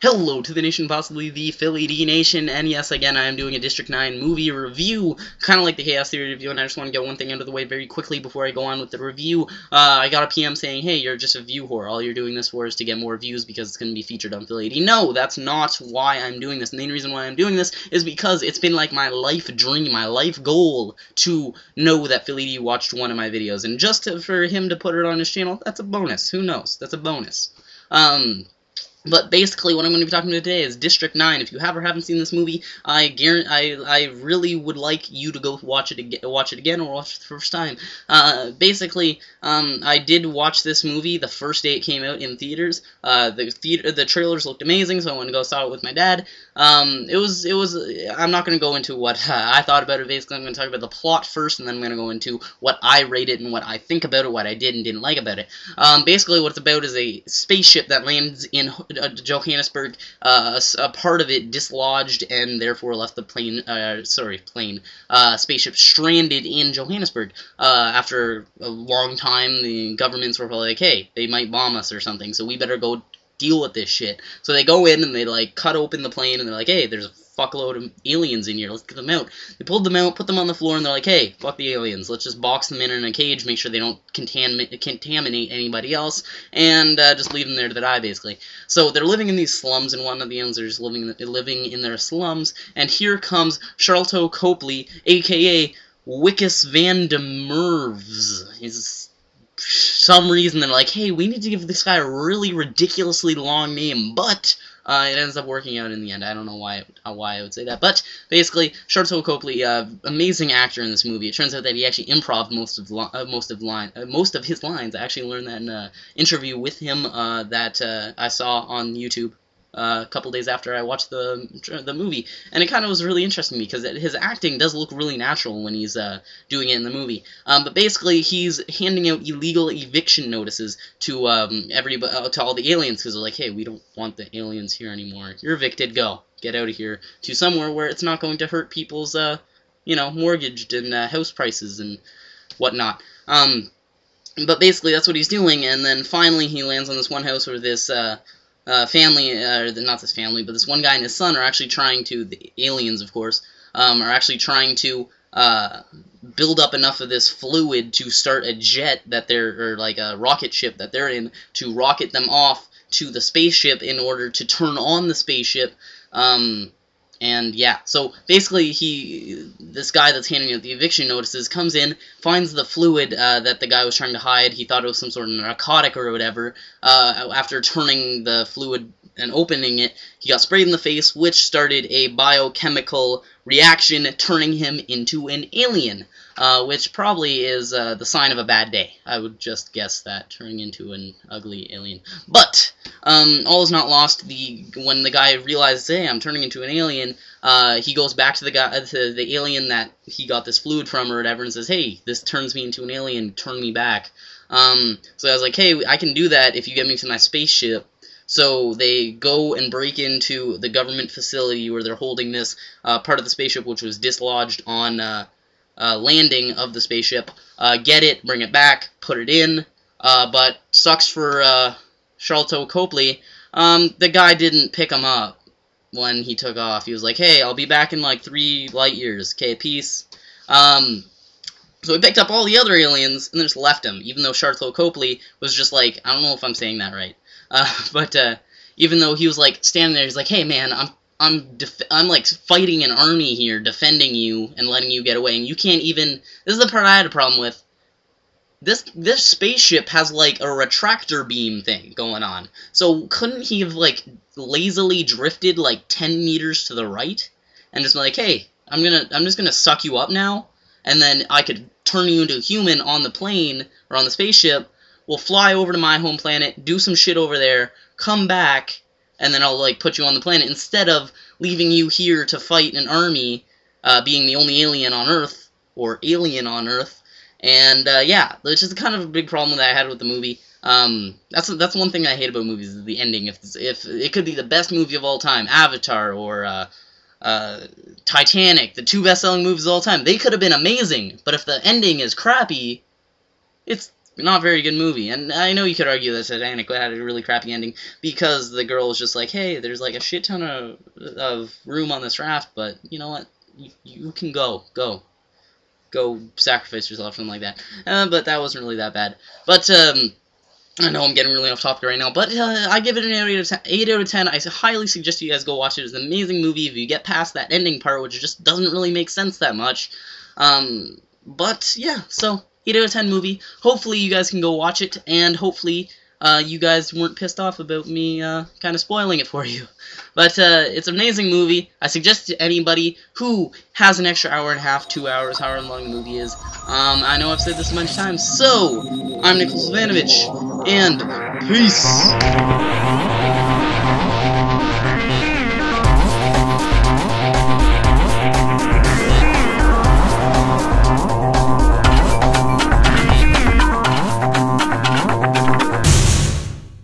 Hello to the nation, possibly the Philly D Nation, and yes, again, I am doing a District 9 movie review, kind of like the Chaos Theory review, and I just want to get one thing out of the way very quickly before I go on with the review. I got a PM saying, hey, you're just a view whore, all you're doing this for is to get more views because it's going to be featured on Philly D. No, that's not why I'm doing this. The main reason why I'm doing this is because it's been like my life dream, my life goal to know that Philly D watched one of my videos, and just for him to put it on his channel, that's a bonus. Who knows? That's a bonus. But basically, what I'm going to be talking about today is District 9. If you have or haven't seen this movie, I really would like you to go watch it again, or watch it the first time. Basically, I did watch this movie the first day it came out in theaters. The trailers looked amazing, so I went to go saw it with my dad. I'm not going to go into what I thought about it. Basically, I'm going to talk about the plot first, and then I'm going to go into what I rated and what I think about it, what I did and didn't like about it. Basically, what it's about is a spaceship that lands in Johannesburg, a part of it dislodged and therefore left the spaceship stranded in Johannesburg. After a long time, the governments were like, hey, they might bomb us or something, so we better go deal with this shit. So they go in and they like cut open the plane and they're like, hey, there's a fuckload of aliens in here, let's get them out. They pulled them out, put them on the floor, and they're like, hey, fuck the aliens, let's just box them in a cage, make sure they don't contaminate anybody else, and just leave them there to die, basically. So they're living in these slums, and one of the aliens are just living in their slums, and here comes Charlton Copley, aka Wickus Van de Merves. He's some reason they're like, hey, we need to give this guy a really ridiculously long name, but it ends up working out in the end. I don't know why I would say that, but basically, Charlton Copley, amazing actor in this movie. It turns out that he actually improv most of his lines. I actually learned that in an interview with him that I saw on YouTube a couple days after I watched the movie, and it kind of was really interesting to me because his acting does look really natural when he's doing it in the movie. But basically, he's handing out illegal eviction notices to everybody, to all the aliens, because they're like, hey, we don't want the aliens here anymore. You're evicted. Go, get out of here to somewhere where it's not going to hurt people's mortgage and house prices and whatnot. But basically, that's what he's doing, and then finally he lands on this one house where this family, not this family, but this one guy and his son are actually trying to, the aliens, of course, are actually trying to build up enough of this fluid to start a jet that or like a rocket ship that they're in, to rocket them off to the spaceship in order to turn on the spaceship. And yeah, so basically this guy that's handing out the eviction notices comes in, finds the fluid that the guy was trying to hide. He thought it was some sort of narcotic or whatever. After turning the fluid and opening it, he got sprayed in the face, which started a biochemical reaction, turning him into an alien, which probably is the sign of a bad day. I would just guess that, turning into an ugly alien. But all is not lost. When the guy realizes, hey, I'm turning into an alien, he goes back to the alien that he got this fluid from or whatever, and says, hey, this turns me into an alien, turn me back. So I was like, hey, I can do that if you get me to my spaceship. So they go and break into the government facility where they're holding this part of the spaceship, which was dislodged on landing of the spaceship. Get it, bring it back, put it in, but sucks for Charlton Copley. The guy didn't pick him up when he took off. He was like, hey, I'll be back in like 3 light years, okay, peace. So he picked up all the other aliens and then just left him, even though Charlton Copley was just like, I don't know if I'm saying that right. But even though he was like standing there, he's like, "Hey man, I'm like fighting an army here, defending you and letting you get away, and you can't even." This is the part I had a problem with. This spaceship has like a retractor beam thing going on. So couldn't he have like lazily drifted like 10 meters to the right and just be like, "Hey, I'm just gonna suck you up now, and then I could turn you into a human on the plane or on the spaceship. We'll fly over to my home planet, do some shit over there, come back, and then I'll, like, put you on the planet, instead of leaving you here to fight an army, being the only alien on Earth, or alien on Earth." And, yeah, it's just kind of a big problem that I had with the movie. That's one thing I hate about movies, is the ending. If it could be the best movie of all time, Avatar, or, Titanic, the 2 best-selling movies of all time, they could have been amazing, but if the ending is crappy, it's not very good movie. And I know you could argue that Titanic had a really crappy ending because the girl was just like, hey, there's like a shit ton of room on this raft, but you know what? You can go sacrifice yourself, something like that. But that wasn't really that bad. But I know I'm getting really off topic right now, but I give it an 8 out of 10. I highly suggest you guys go watch it. It's an amazing movie if you get past that ending part, which just doesn't really make sense that much. But yeah, so 8 out of 10 movie. Hopefully you guys can go watch it, and hopefully you guys weren't pissed off about me kind of spoiling it for you. But it's an amazing movie. I suggest to anybody who has an extra hour and a half, 2 hours, however long the movie is. I know I've said this a bunch of times, so I'm Nicholas Ivanovich, and peace!